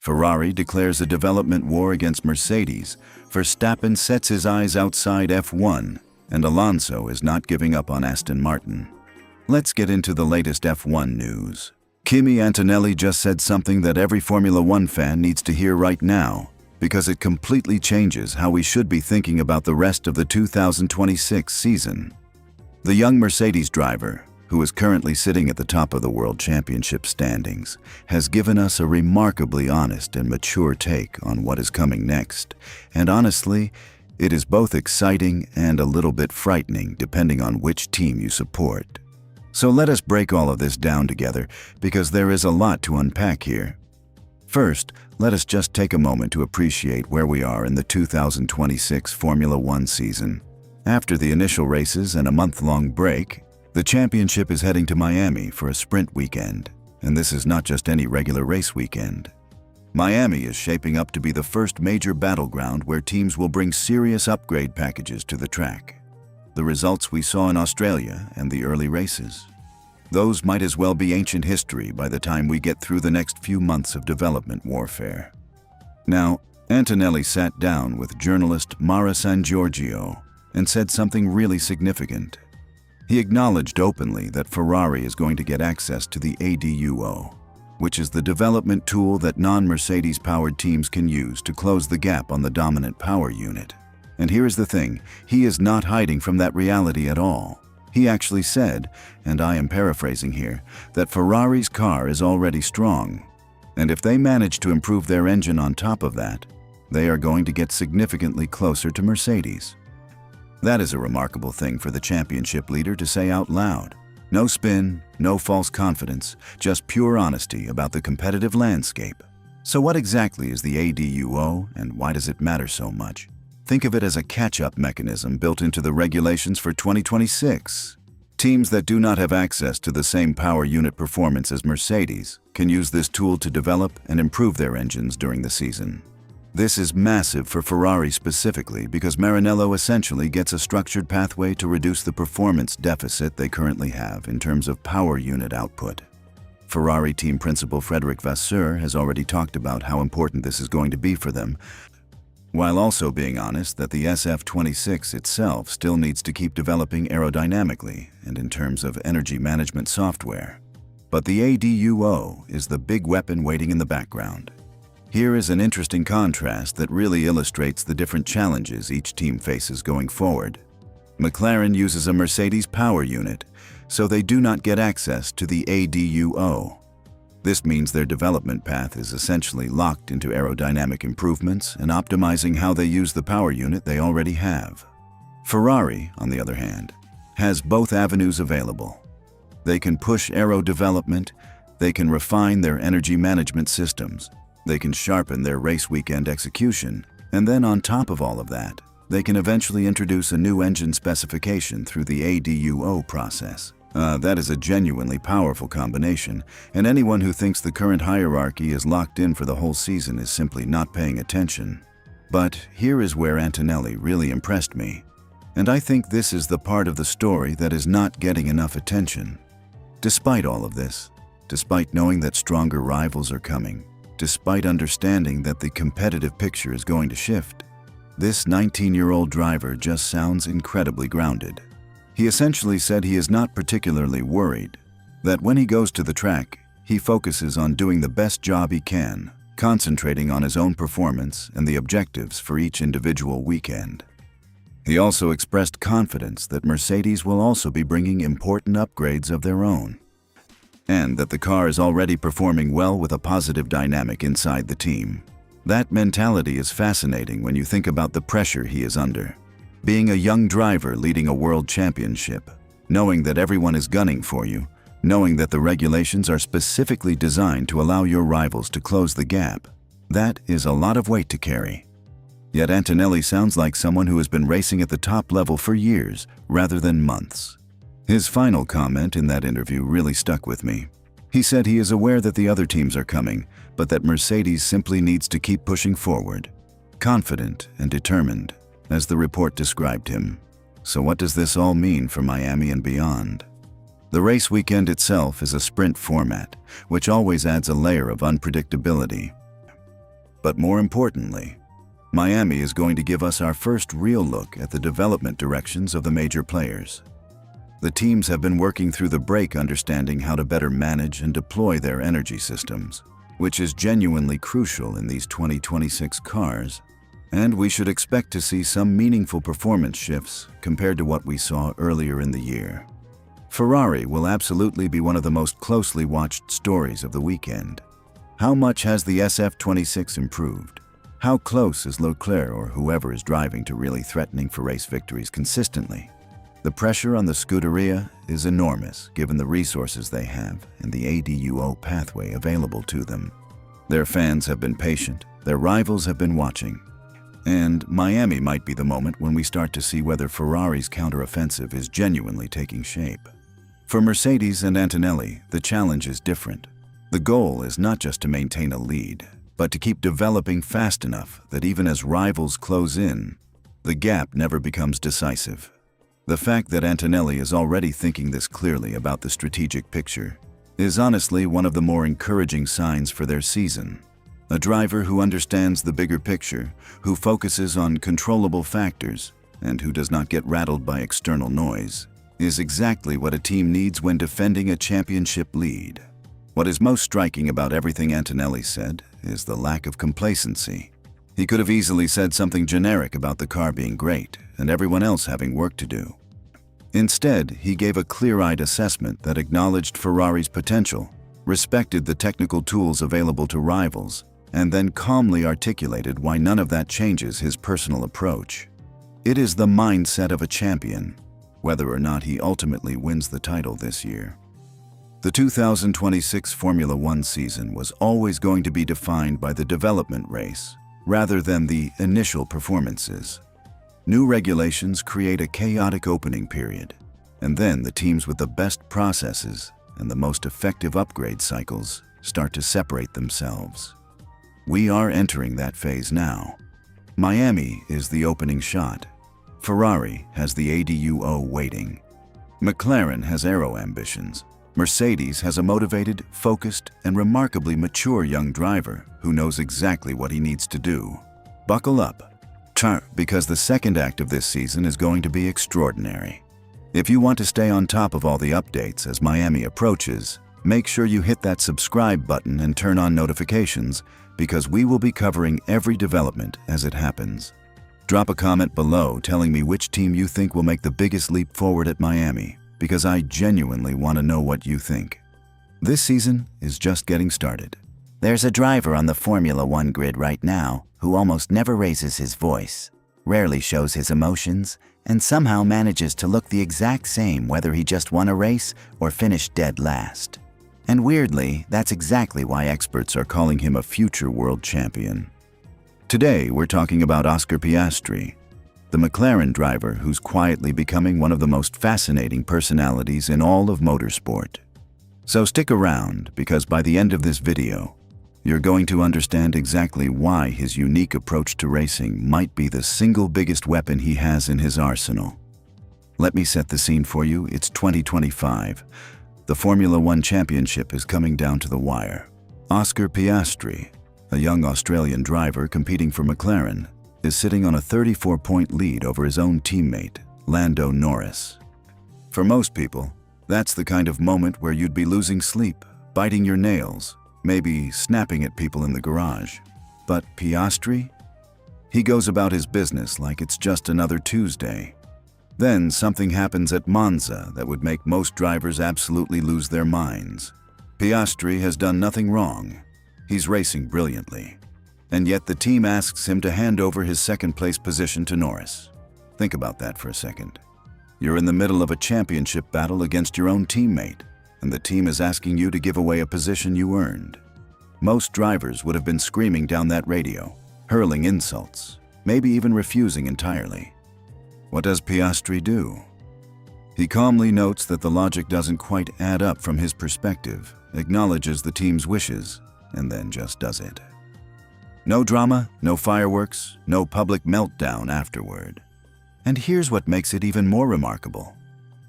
Ferrari declares a development war against Mercedes, Verstappen sets his eyes outside F1, and Alonso is not giving up on Aston Martin. Let's get into the latest F1 news. Kimi Antonelli just said something that every Formula One fan needs to hear right now, because it completely changes how we should be thinking about the rest of the 2026 season. The young Mercedes driver, who is currently sitting at the top of the World Championship standings, has given us a remarkably honest and mature take on what is coming next. And honestly, it is both exciting and a little bit frightening depending on which team you support. So let us break all of this down together, because there is a lot to unpack here. First, let us just take a moment to appreciate where we are in the 2026 Formula One season. After the initial races and a month-long break, the championship is heading to Miami for a sprint weekend, and this is not just any regular race weekend. Miami is shaping up to be the first major battleground where teams will bring serious upgrade packages to the track. The results we saw in Australia and the early races, those might as well be ancient history by the time we get through the next few months of development warfare. Now, Antonelli sat down with journalist Mara San Giorgio and said something really significant. He acknowledged openly that Ferrari is going to get access to the ADUO, which is the development tool that non-Mercedes-powered teams can use to close the gap on the dominant power unit. And here is the thing, he is not hiding from that reality at all. He actually said, and I am paraphrasing here, that Ferrari's car is already strong, and if they manage to improve their engine on top of that, they are going to get significantly closer to Mercedes. That is a remarkable thing for the championship leader to say out loud. No spin, no false confidence, just pure honesty about the competitive landscape. So what exactly is the ADUO, and why does it matter so much? Think of it as a catch-up mechanism built into the regulations for 2026. Teams that do not have access to the same power unit performance as Mercedes can use this tool to develop and improve their engines during the season. This is massive for Ferrari specifically because Maranello essentially gets a structured pathway to reduce the performance deficit they currently have in terms of power unit output. Ferrari team principal Frédéric Vasseur has already talked about how important this is going to be for them, while also being honest that the SF26 itself still needs to keep developing aerodynamically and in terms of energy management software. But the ADUO is the big weapon waiting in the background. Here is an interesting contrast that really illustrates the different challenges each team faces going forward. McLaren uses a Mercedes power unit, so they do not get access to the ADUO. This means their development path is essentially locked into aerodynamic improvements and optimizing how they use the power unit they already have. Ferrari, on the other hand, has both avenues available. They can push aero development, they can refine their energy management systems, they can sharpen their race weekend execution, and then on top of all of that, they can eventually introduce a new engine specification through the ADUO process. That is a genuinely powerful combination, and anyone who thinks the current hierarchy is locked in for the whole season is simply not paying attention. But here is where Antonelli really impressed me, and I think this is the part of the story that is not getting enough attention. Despite all of this, despite knowing that stronger rivals are coming, despite understanding that the competitive picture is going to shift, this 19-year-old driver just sounds incredibly grounded. He essentially said he is not particularly worried, that when he goes to the track, he focuses on doing the best job he can, concentrating on his own performance and the objectives for each individual weekend. He also expressed confidence that Mercedes will also be bringing important upgrades of their own, and that the car is already performing well with a positive dynamic inside the team. That mentality is fascinating when you think about the pressure he is under. Being a young driver leading a world championship, knowing that everyone is gunning for you, knowing that the regulations are specifically designed to allow your rivals to close the gap, that is a lot of weight to carry. Yet Antonelli sounds like someone who has been racing at the top level for years rather than months. His final comment in that interview really stuck with me. He said he is aware that the other teams are coming, but that Mercedes simply needs to keep pushing forward, confident and determined, as the report described him. So what does this all mean for Miami and beyond? The race weekend itself is a sprint format, which always adds a layer of unpredictability. But more importantly, Miami is going to give us our first real look at the development directions of the major players. The teams have been working through the break understanding how to better manage and deploy their energy systems, which is genuinely crucial in these 2026 cars, and we should expect to see some meaningful performance shifts compared to what we saw earlier in the year. Ferrari will absolutely be one of the most closely watched stories of the weekend. How much has the SF26 improved? How close is Leclerc or whoever is driving to really threatening for race victories consistently? The pressure on the Scuderia is enormous given the resources they have and the ADUO pathway available to them. Their fans have been patient, their rivals have been watching, and Miami might be the moment when we start to see whether Ferrari's counteroffensive is genuinely taking shape. For Mercedes and Antonelli, the challenge is different. The goal is not just to maintain a lead, but to keep developing fast enough that even as rivals close in, the gap never becomes decisive. The fact that Antonelli is already thinking this clearly about the strategic picture is honestly one of the more encouraging signs for their season. A driver who understands the bigger picture, who focuses on controllable factors, and who does not get rattled by external noise, is exactly what a team needs when defending a championship lead. What is most striking about everything Antonelli said is the lack of complacency. He could have easily said something generic about the car being great and everyone else having work to do. Instead, he gave a clear-eyed assessment that acknowledged Ferrari's potential, respected the technical tools available to rivals, and then calmly articulated why none of that changes his personal approach. It is the mindset of a champion, whether or not he ultimately wins the title this year. The 2026 Formula One season was always going to be defined by the development race, rather than the initial performances. New regulations create a chaotic opening period, and then the teams with the best processes and the most effective upgrade cycles start to separate themselves. We are entering that phase now. Miami is the opening shot. Ferrari has the ADUO waiting. McLaren has aero ambitions. Mercedes has a motivated, focused, and remarkably mature young driver who knows exactly what he needs to do. Buckle up, because the second act of this season is going to be extraordinary. If you want to stay on top of all the updates as Miami approaches, make sure you hit that subscribe button and turn on notifications, because we will be covering every development as it happens. Drop a comment below telling me which team you think will make the biggest leap forward at Miami, because I genuinely want to know what you think. This season is just getting started. There's a driver on the Formula One grid right now who almost never raises his voice, rarely shows his emotions, and somehow manages to look the exact same whether he just won a race or finished dead last. And weirdly, that's exactly why experts are calling him a future world champion. Today, we're talking about Oscar Piastri, the McLaren driver who's quietly becoming one of the most fascinating personalities in all of motorsport. So stick around, because by the end of this video, you're going to understand exactly why his unique approach to racing might be the single biggest weapon he has in his arsenal. Let me set the scene for you. It's 2025. The Formula One Championship is coming down to the wire. Oscar Piastri, a young Australian driver competing for McLaren, is sitting on a 34-point lead over his own teammate, Lando Norris. For most people, that's the kind of moment where you'd be losing sleep, biting your nails, maybe snapping at people in the garage. But Piastri? He goes about his business like it's just another Tuesday. Then something happens at Monza that would make most drivers absolutely lose their minds. Piastri has done nothing wrong. He's racing brilliantly. And yet the team asks him to hand over his second-place position to Norris. Think about that for a second. You're in the middle of a championship battle against your own teammate, and the team is asking you to give away a position you earned. Most drivers would have been screaming down that radio, hurling insults, maybe even refusing entirely. What does Piastri do? He calmly notes that the logic doesn't quite add up from his perspective, acknowledges the team's wishes, and then just does it. No drama, no fireworks, no public meltdown afterward. And here's what makes it even more remarkable.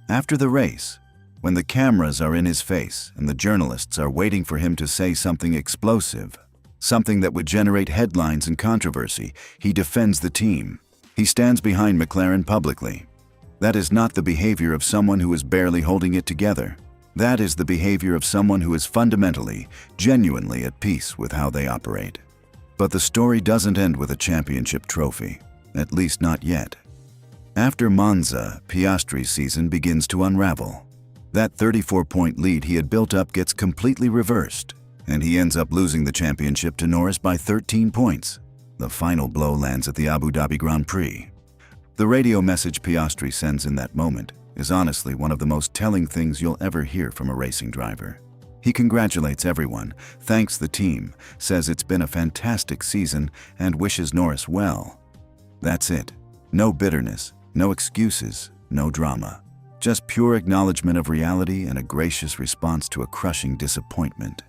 After the race, when the cameras are in his face and the journalists are waiting for him to say something explosive, something that would generate headlines and controversy. He defends the team. He stands behind McLaren publicly. That is not the behavior of someone who is barely holding it together. That is the behavior of someone who is fundamentally, genuinely at peace with how they operate. But the story doesn't end with a championship trophy, at least not yet. After Monza, Piastri's season begins to unravel. That 34-point lead he had built up gets completely reversed, and he ends up losing the championship to Norris by 13 points. The final blow lands at the Abu Dhabi Grand Prix. The radio message Piastri sends in that moment is honestly one of the most telling things you'll ever hear from a racing driver. He congratulates everyone, thanks the team, says it's been a fantastic season, and wishes Norris well. That's it. No bitterness, no excuses, no drama. Just pure acknowledgement of reality and a gracious response to a crushing disappointment.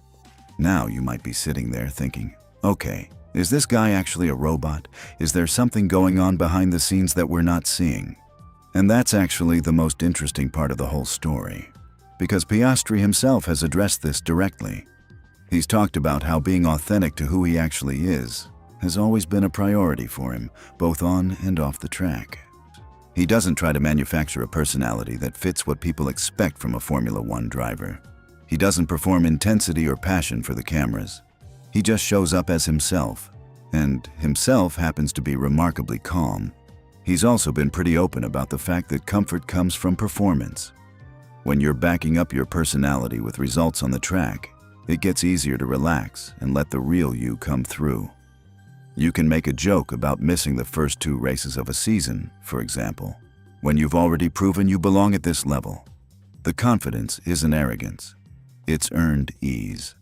Now you might be sitting there thinking, okay, is this guy actually a robot? Is there something going on behind the scenes that we're not seeing? And that's actually the most interesting part of the whole story, because Piastri himself has addressed this directly. He's talked about how being authentic to who he actually is has always been a priority for him, both on and off the track. He doesn't try to manufacture a personality that fits what people expect from a Formula One driver. He doesn't perform intensity or passion for the cameras. He just shows up as himself, and himself happens to be remarkably calm. He's also been pretty open about the fact that comfort comes from performance. When you're backing up your personality with results on the track, it gets easier to relax and let the real you come through. You can make a joke about missing the first 2 races of a season, for example, when you've already proven you belong at this level. The confidence isn't arrogance. It's earned ease.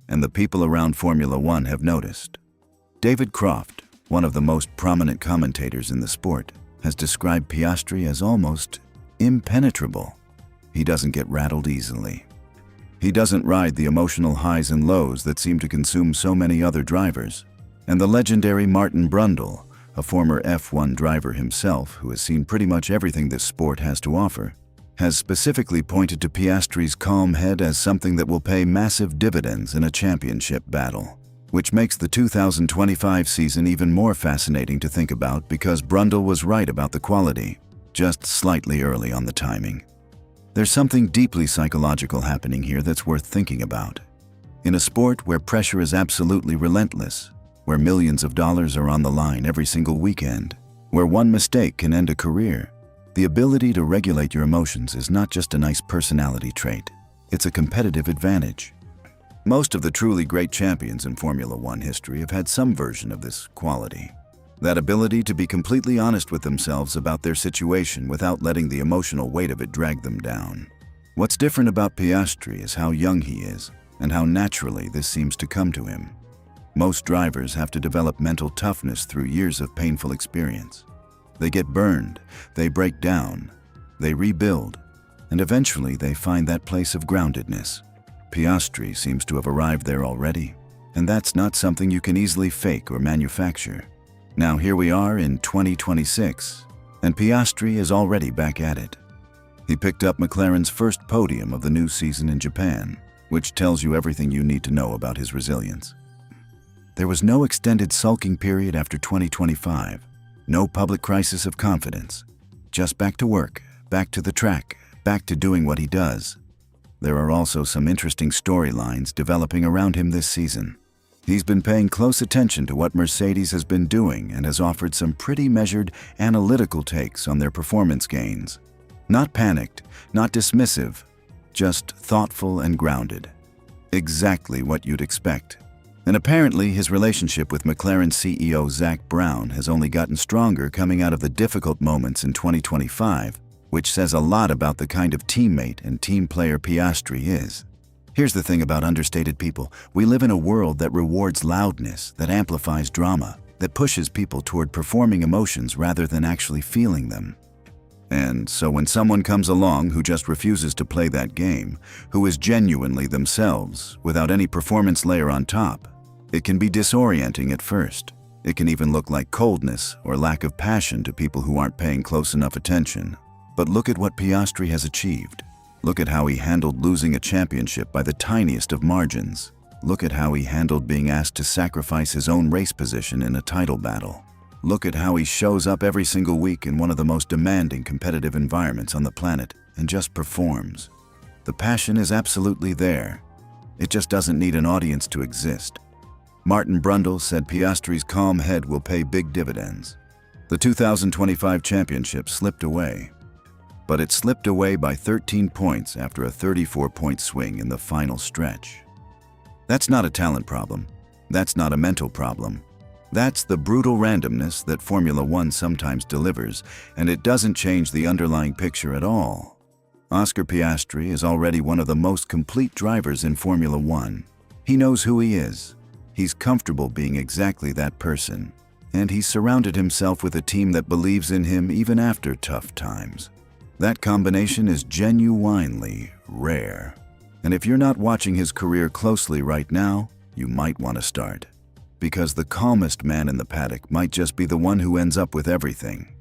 And the people around Formula One have noticed. David Croft, one of the most prominent commentators in the sport, has described Piastri as almost impenetrable. He doesn't get rattled easily. He doesn't ride the emotional highs and lows that seem to consume so many other drivers. And the legendary Martin Brundle, a former F1 driver himself who has seen pretty much everything this sport has to offer, has specifically pointed to Piastri's calm head as something that will pay massive dividends in a championship battle, which makes the 2025 season even more fascinating to think about because Brundle was right about the quality, just slightly early on the timing. There's something deeply psychological happening here that's worth thinking about. In a sport where pressure is absolutely relentless, where millions of dollars are on the line every single weekend, where one mistake can end a career, the ability to regulate your emotions is not just a nice personality trait, it's a competitive advantage. Most of the truly great champions in Formula One history have had some version of this quality. That ability to be completely honest with themselves about their situation without letting the emotional weight of it drag them down. What's different about Piastri is how young he is and how naturally this seems to come to him. Most drivers have to develop mental toughness through years of painful experience. They get burned, they break down, they rebuild, and eventually they find that place of groundedness. Piastri seems to have arrived there already, and that's not something you can easily fake or manufacture. Now here we are in 2026, and Piastri is already back at it. He picked up McLaren's first podium of the new season in Japan, which tells you everything you need to know about his resilience. There was no extended sulking period after 2025, no public crisis of confidence. Just back to work, back to the track, back to doing what he does. There are also some interesting storylines developing around him this season. He's been paying close attention to what Mercedes has been doing and has offered some pretty measured, analytical takes on their performance gains. Not panicked, not dismissive, just thoughtful and grounded. Exactly what you'd expect. And apparently his relationship with McLaren CEO Zak Brown has only gotten stronger coming out of the difficult moments in 2025, which says a lot about the kind of teammate and team player Piastri is. Here's the thing about understated people. We live in a world that rewards loudness, that amplifies drama, that pushes people toward performing emotions rather than actually feeling them. And so when someone comes along who just refuses to play that game, who is genuinely themselves, without any performance layer on top, it can be disorienting at first. It can even look like coldness or lack of passion to people who aren't paying close enough attention. But look at what Piastri has achieved. Look at how he handled losing a championship by the tiniest of margins. Look at how he handled being asked to sacrifice his own race position in a title battle. Look at how he shows up every single week in one of the most demanding competitive environments on the planet and just performs. The passion is absolutely there. It just doesn't need an audience to exist. Martin Brundle said Piastri's calm head will pay big dividends. The 2025 championship slipped away, but it slipped away by 13 points after a 34-point swing in the final stretch. That's not a talent problem. That's not a mental problem. That's the brutal randomness that Formula One sometimes delivers, and it doesn't change the underlying picture at all. Oscar Piastri is already one of the most complete drivers in Formula One. He knows who he is. He's comfortable being exactly that person, and he's surrounded himself with a team that believes in him even after tough times. That combination is genuinely rare. And if you're not watching his career closely right now, you might want to start. Because the calmest man in the paddock might just be the one who ends up with everything.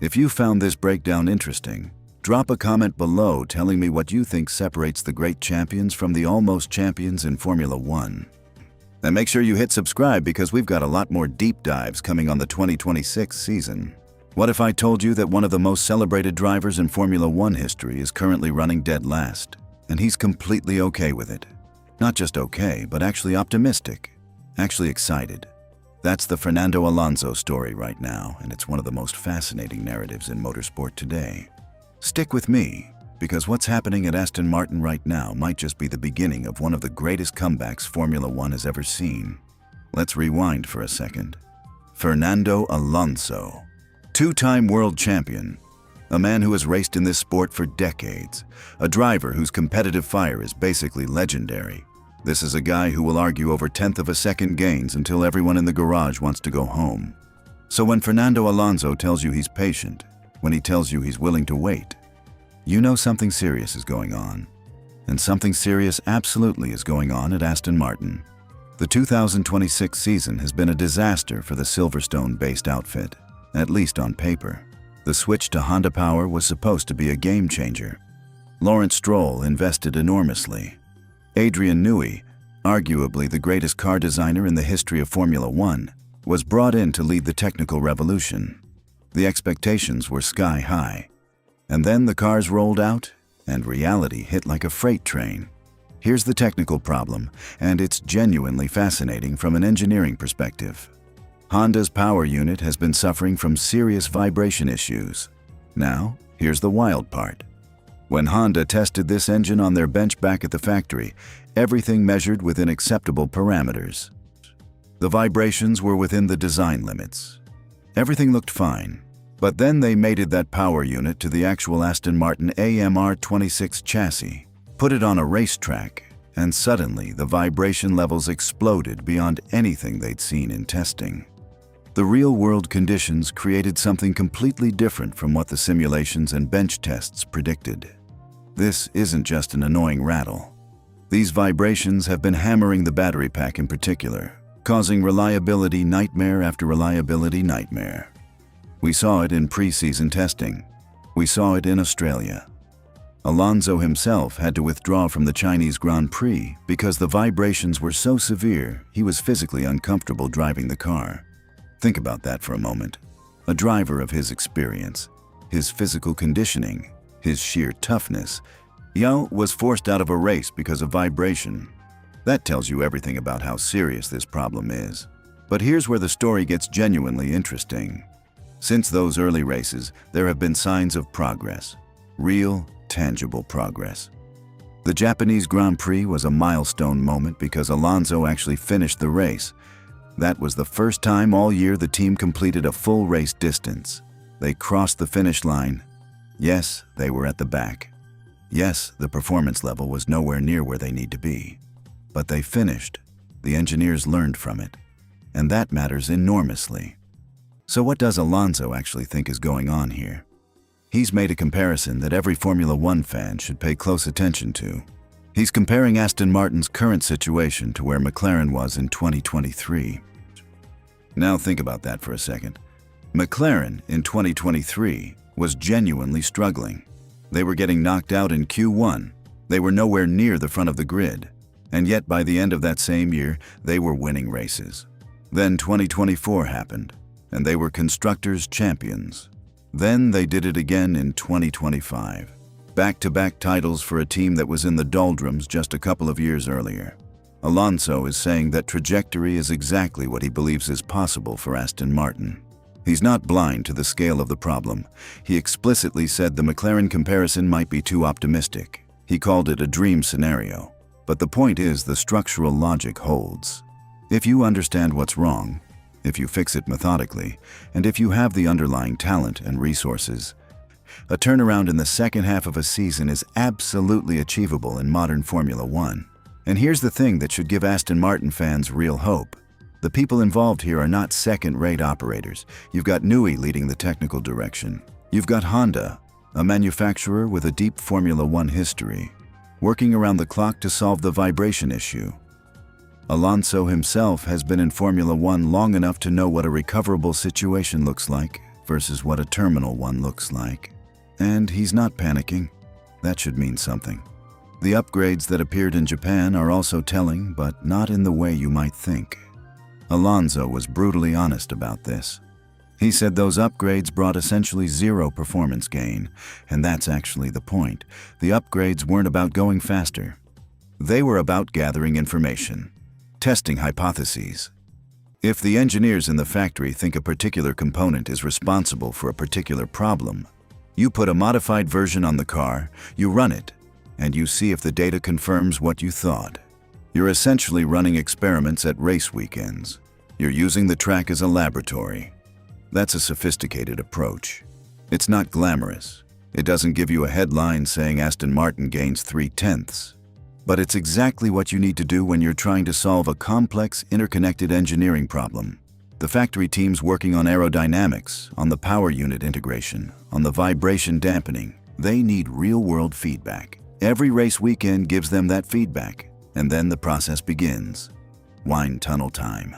If you found this breakdown interesting, drop a comment below telling me what you think separates the great champions from the almost champions in Formula One. And make sure you hit subscribe because we've got a lot more deep dives coming on the 2026 season. What if I told you that one of the most celebrated drivers in Formula One history is currently running dead last, and he's completely okay with it? Not just okay, but actually optimistic. Actually excited. That's the Fernando Alonso story right now, and it's one of the most fascinating narratives in motorsport today. Stick with me, because what's happening at Aston Martin right now might just be the beginning of one of the greatest comebacks Formula One has ever seen. Let's rewind for a second. Fernando Alonso, two-time world champion, a man who has raced in this sport for decades, a driver whose competitive fire is basically legendary. This is a guy who will argue over 1/10 of a second gains until everyone in the garage wants to go home. So when Fernando Alonso tells you he's patient, when he tells you he's willing to wait, you know something serious is going on. And something serious absolutely is going on at Aston Martin. The 2026 season has been a disaster for the Silverstone-based outfit, at least on paper. The switch to Honda power was supposed to be a game changer. Lawrence Stroll invested enormously. Adrian Newey, arguably the greatest car designer in the history of Formula One, was brought in to lead the technical revolution. The expectations were sky high. And then the cars rolled out, and reality hit like a freight train. Here's the technical problem, and it's genuinely fascinating from an engineering perspective. Honda's power unit has been suffering from serious vibration issues. Now, here's the wild part. When Honda tested this engine on their bench back at the factory, everything measured within acceptable parameters. The vibrations were within the design limits. Everything looked fine, but then they mated that power unit to the actual Aston Martin AMR26 chassis, put it on a racetrack, and suddenly the vibration levels exploded beyond anything they'd seen in testing. The real-world conditions created something completely different from what the simulations and bench tests predicted. This isn't just an annoying rattle. These vibrations have been hammering the battery pack in particular, causing reliability nightmare after reliability nightmare. We saw it in pre-season testing. We saw it in Australia. Alonso himself had to withdraw from the Chinese Grand Prix because the vibrations were so severe he was physically uncomfortable driving the car. Think about that for a moment. A driver of his experience, his physical conditioning, his sheer toughness, was forced out of a race because of vibration. That tells you everything about how serious this problem is. But here's where the story gets genuinely interesting. Since those early races, there have been signs of progress. Real, tangible progress. The Japanese Grand Prix was a milestone moment because Alonso actually finished the race. That was the first time all year the team completed a full race distance. They crossed the finish line. Yes, they were at the back. Yes, the performance level was nowhere near where they need to be. But they finished. The engineers learned from it. And that matters enormously. So what does Alonso actually think is going on here? He's made a comparison that every Formula One fan should pay close attention to. He's comparing Aston Martin's current situation to where McLaren was in 2023. Now think about that for a second. McLaren in 2023 was genuinely struggling. They were getting knocked out in Q1. They were nowhere near the front of the grid. And yet by the end of that same year, they were winning races. Then 2024 happened, and they were Constructors' champions. Then they did it again in 2025. Back-to-back titles for a team that was in the doldrums just a couple of years earlier. Alonso is saying that trajectory is exactly what he believes is possible for Aston Martin. He's not blind to the scale of the problem. He explicitly said the McLaren comparison might be too optimistic. He called it a dream scenario. But the point is, the structural logic holds. If you understand what's wrong, if you fix it methodically, and if you have the underlying talent and resources, a turnaround in the second half of a season is absolutely achievable in modern Formula One. And here's the thing that should give Aston Martin fans real hope. The people involved here are not second-rate operators. You've got Newey leading the technical direction. You've got Honda, a manufacturer with a deep Formula One history, working around the clock to solve the vibration issue. Alonso himself has been in Formula One long enough to know what a recoverable situation looks like versus what a terminal one looks like. And he's not panicking. That should mean something. The upgrades that appeared in Japan are also telling, but not in the way you might think. Alonso was brutally honest about this. He said those upgrades brought essentially zero performance gain, and that's actually the point. The upgrades weren't about going faster. They were about gathering information, testing hypotheses. If the engineers in the factory think a particular component is responsible for a particular problem, you put a modified version on the car, you run it, and you see if the data confirms what you thought. You're essentially running experiments at race weekends. You're using the track as a laboratory. That's a sophisticated approach. It's not glamorous. It doesn't give you a headline saying Aston Martin gains 0.3. But it's exactly what you need to do when you're trying to solve a complex, interconnected engineering problem. The factory team's working on aerodynamics, on the power unit integration, on the vibration dampening. They need real-world feedback. Every race weekend gives them that feedback, and then the process begins. Wind tunnel time.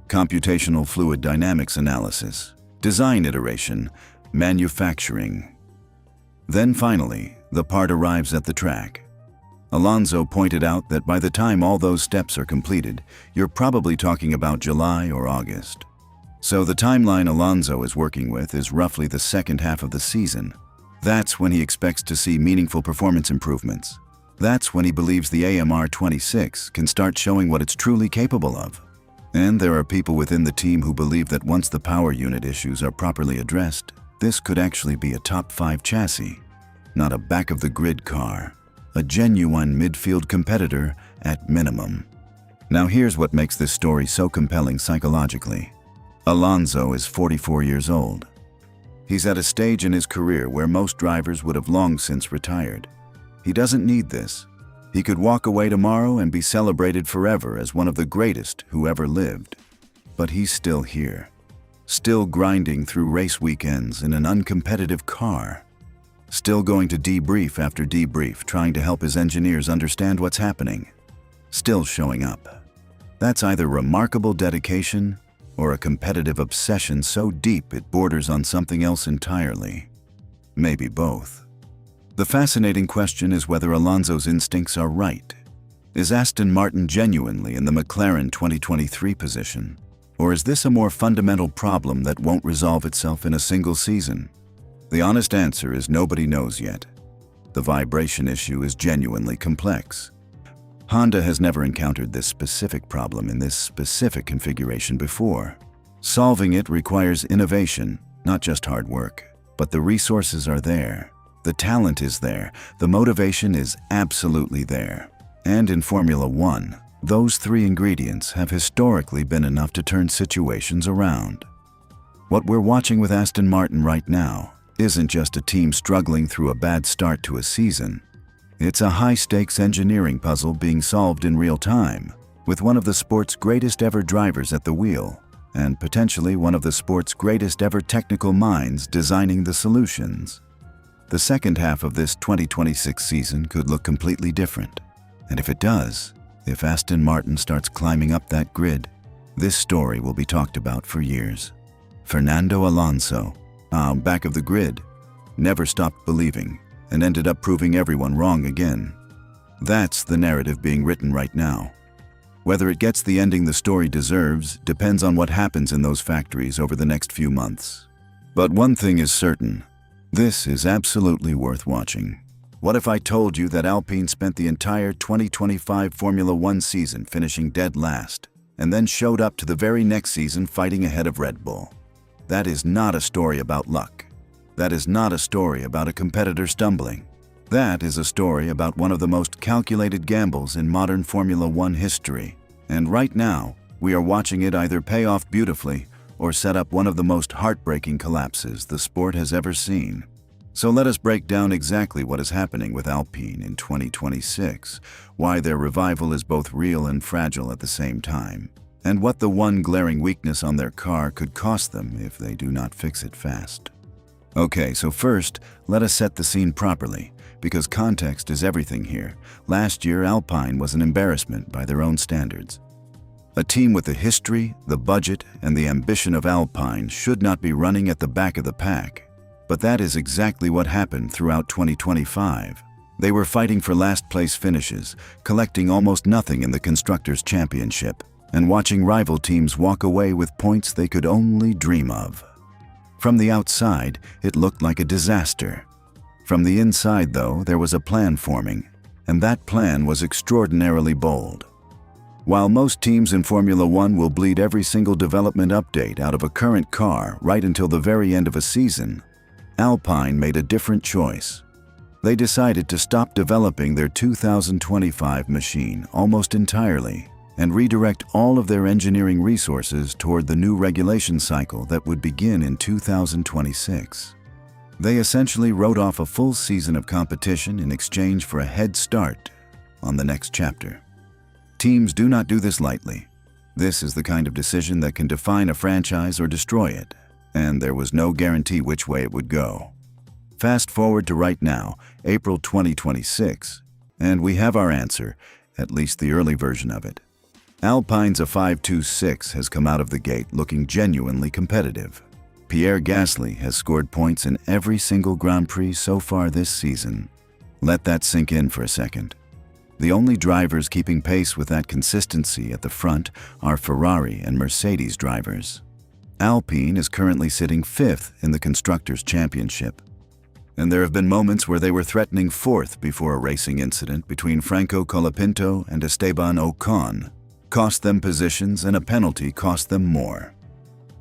Computational fluid dynamics analysis, design iteration, manufacturing. Then finally, the part arrives at the track. Alonso pointed out that by the time all those steps are completed, you're probably talking about July or August. So the timeline Alonso is working with is roughly the second half of the season. That's when he expects to see meaningful performance improvements. That's when he believes the AMR26 can start showing what it's truly capable of. And there are people within the team who believe that once the power unit issues are properly addressed, this could actually be a top 5 chassis, not a back-of-the-grid car. A genuine midfield competitor at minimum. Now here's what makes this story so compelling psychologically. Alonso is 44 years old. He's at a stage in his career where most drivers would have long since retired. He doesn't need this. He could walk away tomorrow and be celebrated forever as one of the greatest who ever lived. But he's still here, still grinding through race weekends in an uncompetitive car. Still going to debrief after debrief, trying to help his engineers understand what's happening. Still showing up. That's either remarkable dedication or a competitive obsession so deep it borders on something else entirely. Maybe both. The fascinating question is whether Alonso's instincts are right. Is Aston Martin genuinely in the McLaren 2023 position? Or is this a more fundamental problem that won't resolve itself in a single season? The honest answer is nobody knows yet. The vibration issue is genuinely complex. Honda has never encountered this specific problem in this specific configuration before. Solving it requires innovation, not just hard work. But the resources are there. The talent is there. The motivation is absolutely there. And in Formula One, those 3 ingredients have historically been enough to turn situations around. What we're watching with Aston Martin right now isn't just a team struggling through a bad start to a season. It's a high-stakes engineering puzzle being solved in real time, with one of the sport's greatest ever drivers at the wheel, and potentially one of the sport's greatest ever technical minds designing the solutions. The second half of this 2026 season could look completely different. And if it does, if Aston Martin starts climbing up that grid, this story will be talked about for years. Fernando Alonso, back of the grid, never stopped believing and ended up proving everyone wrong again. That's the narrative being written right now. Whether it gets the ending the story deserves depends on what happens in those factories over the next few months. But one thing is certain, this is absolutely worth watching. What if I told you that Alpine spent the entire 2025 Formula One season finishing dead last, and then showed up to the very next season fighting ahead of Red Bull? That is not a story about luck. That is not a story about a competitor stumbling. That is a story about one of the most calculated gambles in modern Formula One history. And right now, we are watching it either pay off beautifully or set up one of the most heartbreaking collapses the sport has ever seen. So let us break down exactly what is happening with Alpine in 2026, why their revival is both real and fragile at the same time, and what the one glaring weakness on their car could cost them if they do not fix it fast. Okay, so first, let us set the scene properly, because context is everything here. Last year, Alpine was an embarrassment by their own standards. A team with the history, the budget, and the ambition of Alpine should not be running at the back of the pack. But that is exactly what happened throughout 2025. They were fighting for last-place finishes, collecting almost nothing in the Constructors' Championship, and watching rival teams walk away with points they could only dream of. From the outside, it looked like a disaster. From the inside, though, there was a plan forming, and that plan was extraordinarily bold. While most teams in Formula One will bleed every single development update out of a current car right until the very end of a season, Alpine made a different choice. They decided to stop developing their 2025 machine almost entirely and redirect all of their engineering resources toward the new regulation cycle that would begin in 2026. They essentially wrote off a full season of competition in exchange for a head start on the next chapter. Teams do not do this lightly. This is the kind of decision that can define a franchise or destroy it, and there was no guarantee which way it would go. Fast forward to right now, April 2026, and we have our answer, at least the early version of it. Alpine's A526 has come out of the gate looking genuinely competitive. Pierre Gasly has scored points in every single Grand Prix so far this season. Let that sink in for a second. The only drivers keeping pace with that consistency at the front are Ferrari and Mercedes drivers. Alpine is currently sitting 5th in the Constructors' Championship. And there have been moments where they were threatening 4th before a racing incident between Franco Colapinto and Esteban Ocon cost them positions and a penalty cost them more.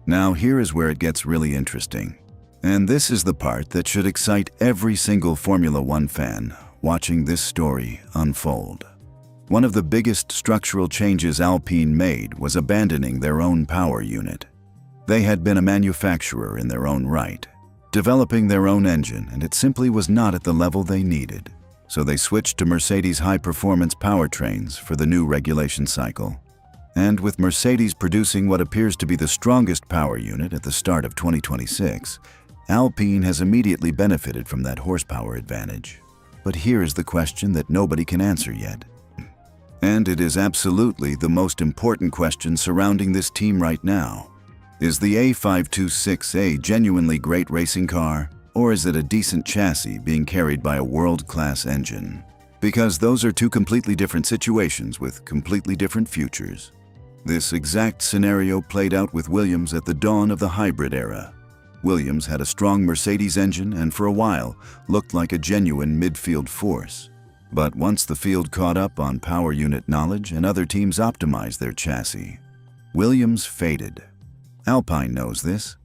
Now here is where it gets really interesting. And this is the part that should excite every single Formula One fan watching this story unfold. One of the biggest structural changes Alpine made was abandoning their own power unit. They had been a manufacturer in their own right, developing their own engine, and it simply was not at the level they needed. So they switched to Mercedes high-performance powertrains for the new regulation cycle. And with Mercedes producing what appears to be the strongest power unit at the start of 2026, Alpine has immediately benefited from that horsepower advantage. But here is the question that nobody can answer yet. And it is absolutely the most important question surrounding this team right now. Is the A526 a genuinely great racing car, or is it a decent chassis being carried by a world-class engine? Because those are two completely different situations with completely different futures. This exact scenario played out with Williams at the dawn of the hybrid era. Williams had a strong Mercedes engine and for a while looked like a genuine midfield force. But once the field caught up on power unit knowledge and other teams optimized their chassis, Williams faded. Alpine knows this.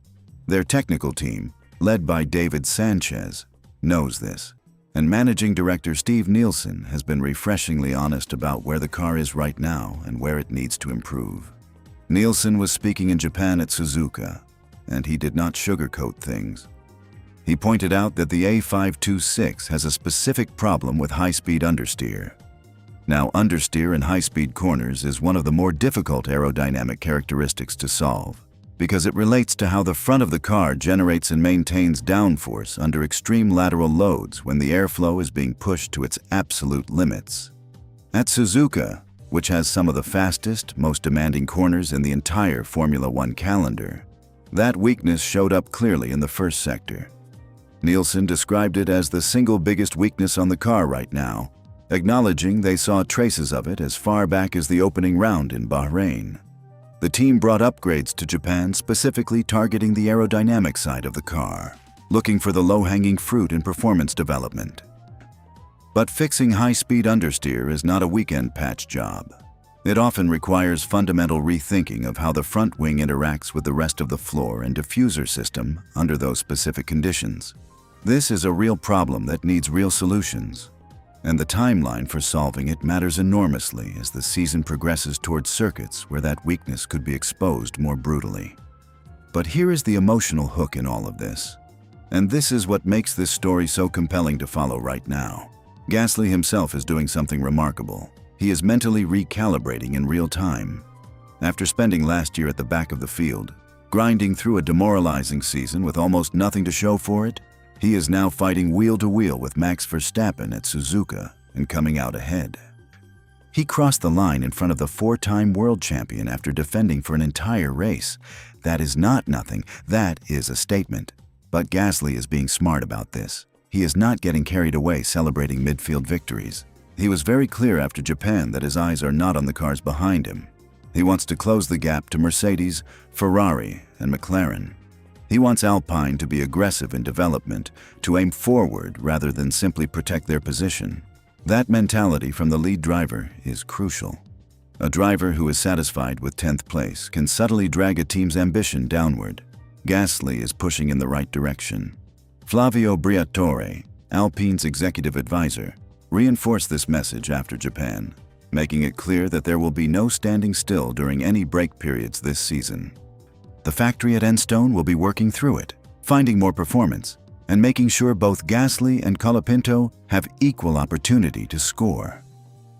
Their technical team, led by David Sanchez, knows this. And managing director Steve Nielsen has been refreshingly honest about where the car is right now and where it needs to improve. Nielsen was speaking in Japan at Suzuka, and he did not sugarcoat things. He pointed out that the A526 has a specific problem with high-speed understeer. Now, understeer in high-speed corners is one of the more difficult aerodynamic characteristics to solve, because it relates to how the front of the car generates and maintains downforce under extreme lateral loads when the airflow is being pushed to its absolute limits. At Suzuka, which has some of the fastest, most demanding corners in the entire Formula One calendar, that weakness showed up clearly in the first sector. Nielsen described it as the single biggest weakness on the car right now, acknowledging they saw traces of it as far back as the opening round in Bahrain. The team brought upgrades to Japan specifically targeting the aerodynamic side of the car, looking for the low-hanging fruit in performance development. But fixing high-speed understeer is not a weekend patch job. It often requires fundamental rethinking of how the front wing interacts with the rest of the floor and diffuser system under those specific conditions. This is a real problem that needs real solutions, and the timeline for solving it matters enormously as the season progresses towards circuits where that weakness could be exposed more brutally. But here is the emotional hook in all of this, and this is what makes this story so compelling to follow right now. Gasly himself is doing something remarkable. He is mentally recalibrating in real time. After spending last year at the back of the field, grinding through a demoralizing season with almost nothing to show for it, he is now fighting wheel-to-wheel with Max Verstappen at Suzuka and coming out ahead. He crossed the line in front of the four-time world champion after defending for an entire race. That is not nothing, that is a statement. But Gasly is being smart about this. He is not getting carried away celebrating midfield victories. He was very clear after Japan that his eyes are not on the cars behind him. He wants to close the gap to Mercedes, Ferrari, and McLaren. He wants Alpine to be aggressive in development, to aim forward rather than simply protect their position. That mentality from the lead driver is crucial. A driver who is satisfied with 10th place can subtly drag a team's ambition downward. Gasly is pushing in the right direction. Flavio Briatore, Alpine's executive advisor, reinforced this message after Japan, making it clear that there will be no standing still during any break periods this season. The factory at Aston will be working through it, finding more performance, and making sure both Gasly and Colapinto have equal opportunity to score.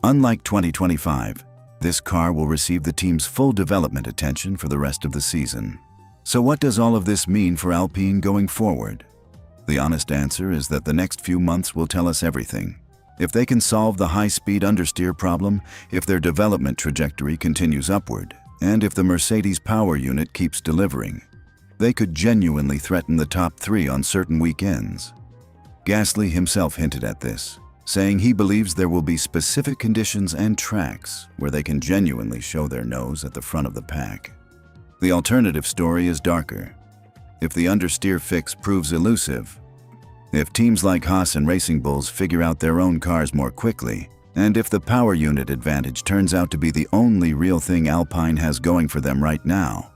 Unlike 2025, this car will receive the team's full development attention for the rest of the season. So what does all of this mean for Alpine going forward? The honest answer is that the next few months will tell us everything. If they can solve the high-speed understeer problem, if their development trajectory continues upward, and if the Mercedes power unit keeps delivering, they could genuinely threaten the top three on certain weekends. Gasly himself hinted at this, saying he believes there will be specific conditions and tracks where they can genuinely show their nose at the front of the pack. The alternative story is darker. If the understeer fix proves elusive, if teams like Haas and Racing Bulls figure out their own cars more quickly, and if the power unit advantage turns out to be the only real thing Alpine has going for them right now,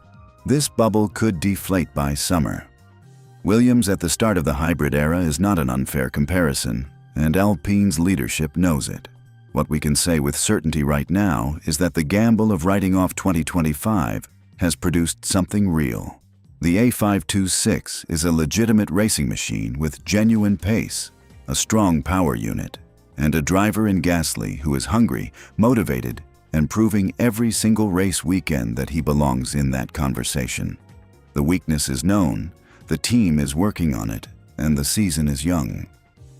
this bubble could deflate by summer. Williams at the start of the hybrid era is not an unfair comparison, and Alpine's leadership knows it. What we can say with certainty right now is that the gamble of writing off 2025 has produced something real. The A526 is a legitimate racing machine with genuine pace, a strong power unit, and a driver in Gasly who is hungry, motivated, and proving every single race weekend that he belongs in that conversation. The weakness is known, the team is working on it, and the season is young.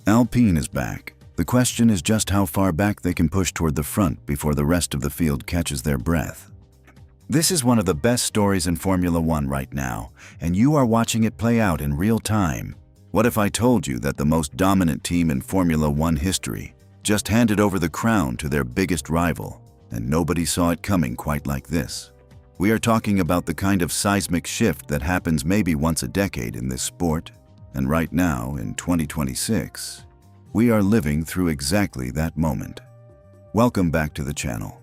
Alpine is back. The question is just how far back they can push toward the front before the rest of the field catches their breath. This is one of the best stories in Formula One right now, and you are watching it play out in real time. What if I told you that the most dominant team in Formula One history just handed over the crown to their biggest rival, and nobody saw it coming quite like this? We are talking about the kind of seismic shift that happens maybe once a decade in this sport, and right now, in 2026, we are living through exactly that moment. Welcome back to the channel.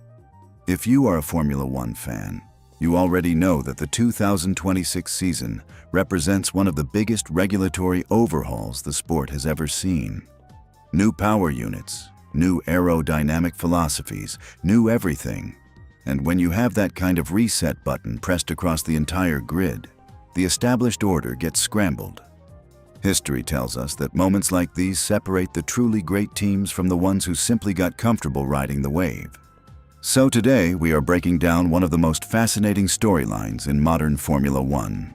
If you are a Formula One fan, you already know that the 2026 season represents one of the biggest regulatory overhauls the sport has ever seen. New power units, new aerodynamic philosophies, new everything. And when you have that kind of reset button pressed across the entire grid, the established order gets scrambled. History tells us that moments like these separate the truly great teams from the ones who simply got comfortable riding the wave. So today, we are breaking down one of the most fascinating storylines in modern Formula One.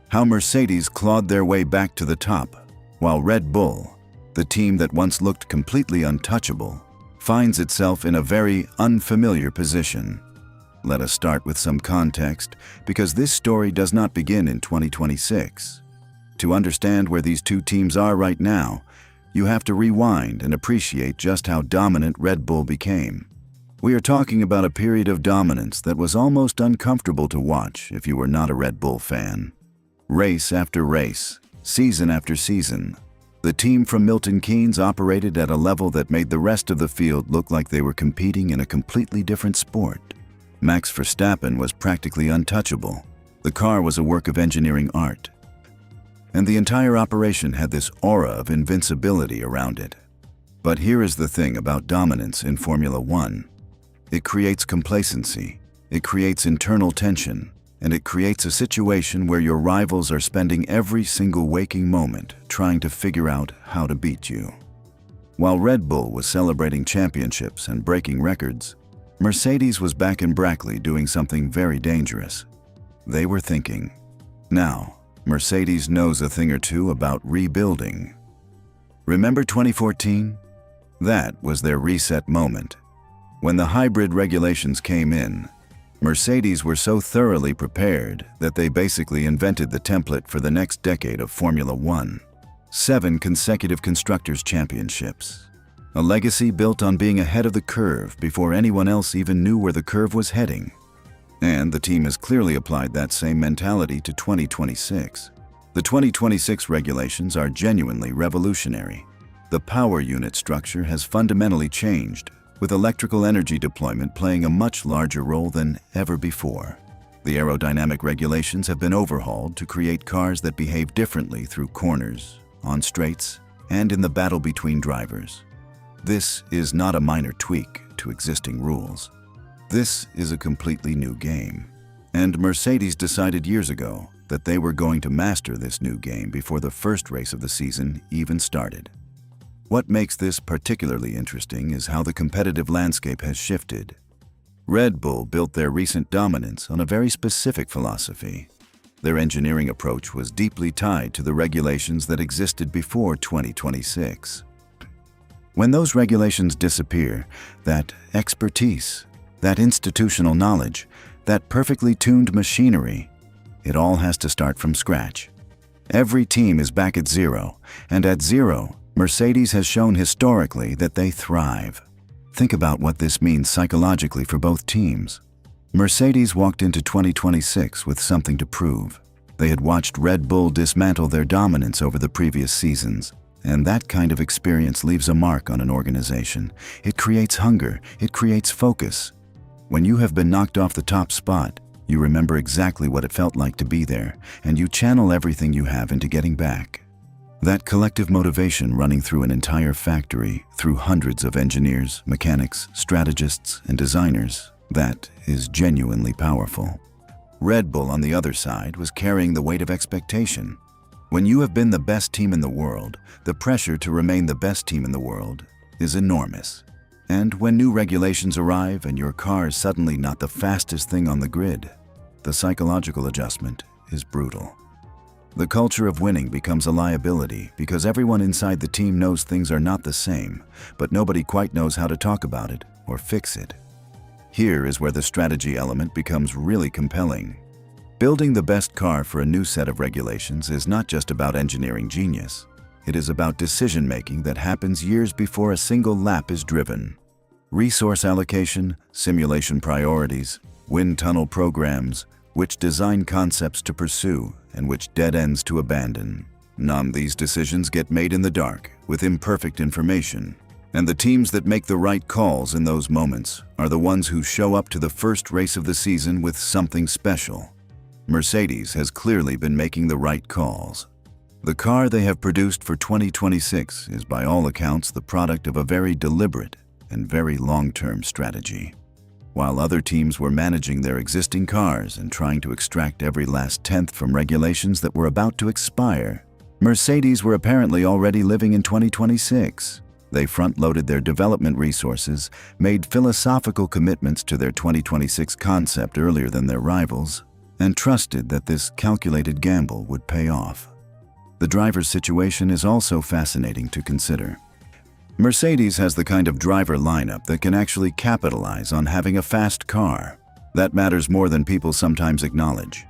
How Mercedes clawed their way back to the top, while Red Bull, the team that once looked completely untouchable, finds itself in a very unfamiliar position. Let us start with some context, because this story does not begin in 2026. To understand where these two teams are right now, you have to rewind and appreciate just how dominant Red Bull became. We are talking about a period of dominance that was almost uncomfortable to watch if you were not a Red Bull fan. Race after race, season after season, the team from Milton Keynes operated at a level that made the rest of the field look like they were competing in a completely different sport. Max Verstappen was practically untouchable. The car was a work of engineering art. And the entire operation had this aura of invincibility around it. But here is the thing about dominance in Formula One. It creates complacency, it creates internal tension, and it creates a situation where your rivals are spending every single waking moment trying to figure out how to beat you. While Red Bull was celebrating championships and breaking records, Mercedes was back in Brackley doing something very dangerous. They were thinking, now, Mercedes knows a thing or two about rebuilding. Remember 2014? That was their reset moment. When the hybrid regulations came in, Mercedes were so thoroughly prepared that they basically invented the template for the next decade of Formula One. 7 consecutive Constructors' Championships. A legacy built on being ahead of the curve before anyone else even knew where the curve was heading. And the team has clearly applied that same mentality to 2026. The 2026 regulations are genuinely revolutionary. The power unit structure has fundamentally changed, with electrical energy deployment playing a much larger role than ever before. The aerodynamic regulations have been overhauled to create cars that behave differently through corners, on straights, and in the battle between drivers. This is not a minor tweak to existing rules. This is a completely new game. And Mercedes decided years ago that they were going to master this new game before the first race of the season even started. What makes this particularly interesting is how the competitive landscape has shifted. Red Bull built their recent dominance on a very specific philosophy. Their engineering approach was deeply tied to the regulations that existed before 2026. When those regulations disappear, that expertise, that institutional knowledge, that perfectly tuned machinery, it all has to start from scratch. Every team is back at zero, and at zero, Mercedes has shown historically that they thrive. Think about what this means psychologically for both teams. Mercedes walked into 2026 with something to prove. They had watched Red Bull dismantle their dominance over the previous seasons, and that kind of experience leaves a mark on an organization. It creates hunger, it creates focus. When you have been knocked off the top spot, you remember exactly what it felt like to be there, and you channel everything you have into getting back. That collective motivation running through an entire factory, through hundreds of engineers, mechanics, strategists, and designers, that is genuinely powerful. Red Bull, on the other side, was carrying the weight of expectation. When you have been the best team in the world, the pressure to remain the best team in the world is enormous. And when new regulations arrive and your car is suddenly not the fastest thing on the grid, the psychological adjustment is brutal. The culture of winning becomes a liability because everyone inside the team knows things are not the same, but nobody quite knows how to talk about it or fix it. Here is where the strategy element becomes really compelling. Building the best car for a new set of regulations is not just about engineering genius. It is about decision-making that happens years before a single lap is driven. Resource allocation, simulation priorities, wind tunnel programs, which design concepts to pursue and which dead ends to abandon. None of these decisions get made in the dark, with imperfect information. And the teams that make the right calls in those moments are the ones who show up to the first race of the season with something special. Mercedes has clearly been making the right calls. The car they have produced for 2026 is by all accounts the product of a very deliberate and very long-term strategy. While other teams were managing their existing cars and trying to extract every last tenth from regulations that were about to expire, Mercedes were apparently already living in 2026. They front-loaded their development resources, made philosophical commitments to their 2026 concept earlier than their rivals, and trusted that this calculated gamble would pay off. The driver's situation is also fascinating to consider. Mercedes has the kind of driver lineup that can actually capitalize on having a fast car. That matters more than people sometimes acknowledge.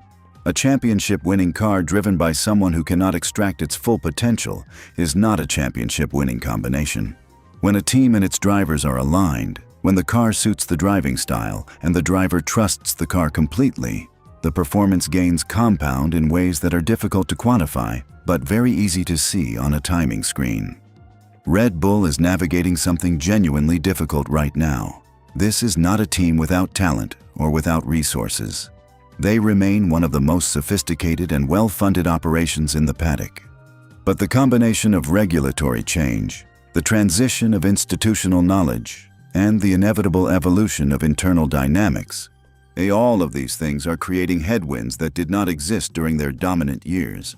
A championship-winning car driven by someone who cannot extract its full potential is not a championship-winning combination. When a team and its drivers are aligned, when the car suits the driving style and the driver trusts the car completely, the performance gains compound in ways that are difficult to quantify, but very easy to see on a timing screen. Red Bull is navigating something genuinely difficult right now. This is not a team without talent or without resources. They remain one of the most sophisticated and well-funded operations in the paddock. But the combination of regulatory change, the transition of institutional knowledge, and the inevitable evolution of internal dynamics, all of these things are creating headwinds that did not exist during their dominant years.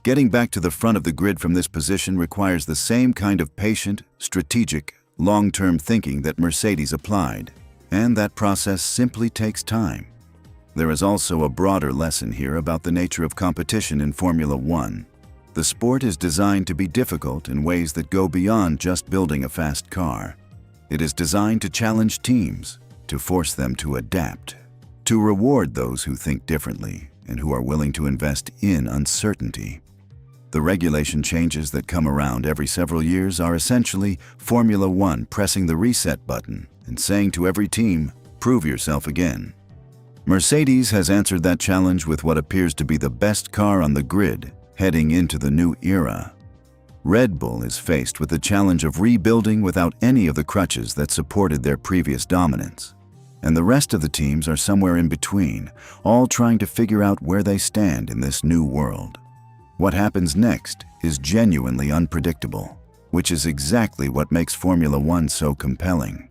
Getting back to the front of the grid from this position requires the same kind of patient, strategic, long-term thinking that Mercedes applied, and that process simply takes time. There is also a broader lesson here about the nature of competition in Formula One. The sport is designed to be difficult in ways that go beyond just building a fast car. It is designed to challenge teams, to force them to adapt, to reward those who think differently and who are willing to invest in uncertainty. The regulation changes that come around every several years are essentially Formula One pressing the reset button and saying to every team, "Prove yourself again." Mercedes has answered that challenge with what appears to be the best car on the grid heading into the new era. Red Bull is faced with the challenge of rebuilding without any of the crutches that supported their previous dominance. And the rest of the teams are somewhere in between, all trying to figure out where they stand in this new world. What happens next is genuinely unpredictable, which is exactly what makes Formula One so compelling.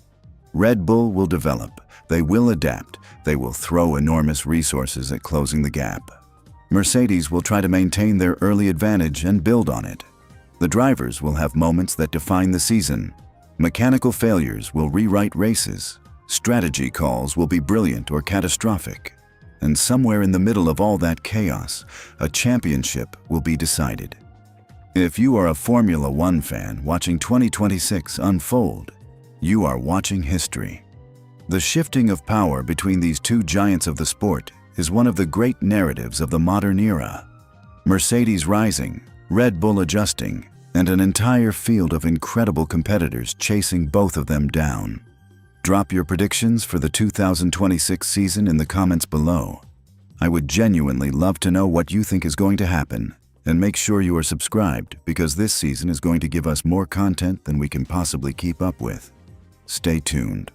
Red Bull will develop, they will adapt, they will throw enormous resources at closing the gap. Mercedes will try to maintain their early advantage and build on it. The drivers will have moments that define the season. Mechanical failures will rewrite races. Strategy calls will be brilliant or catastrophic. And somewhere in the middle of all that chaos, a championship will be decided. If you are a Formula One fan watching 2026 unfold, you are watching history. The shifting of power between these two giants of the sport is one of the great narratives of the modern era. Mercedes rising, Red Bull adjusting, and an entire field of incredible competitors chasing both of them down. Drop your predictions for the 2026 season in the comments below. I would genuinely love to know what you think is going to happen, and make sure you are subscribed because this season is going to give us more content than we can possibly keep up with. Stay tuned.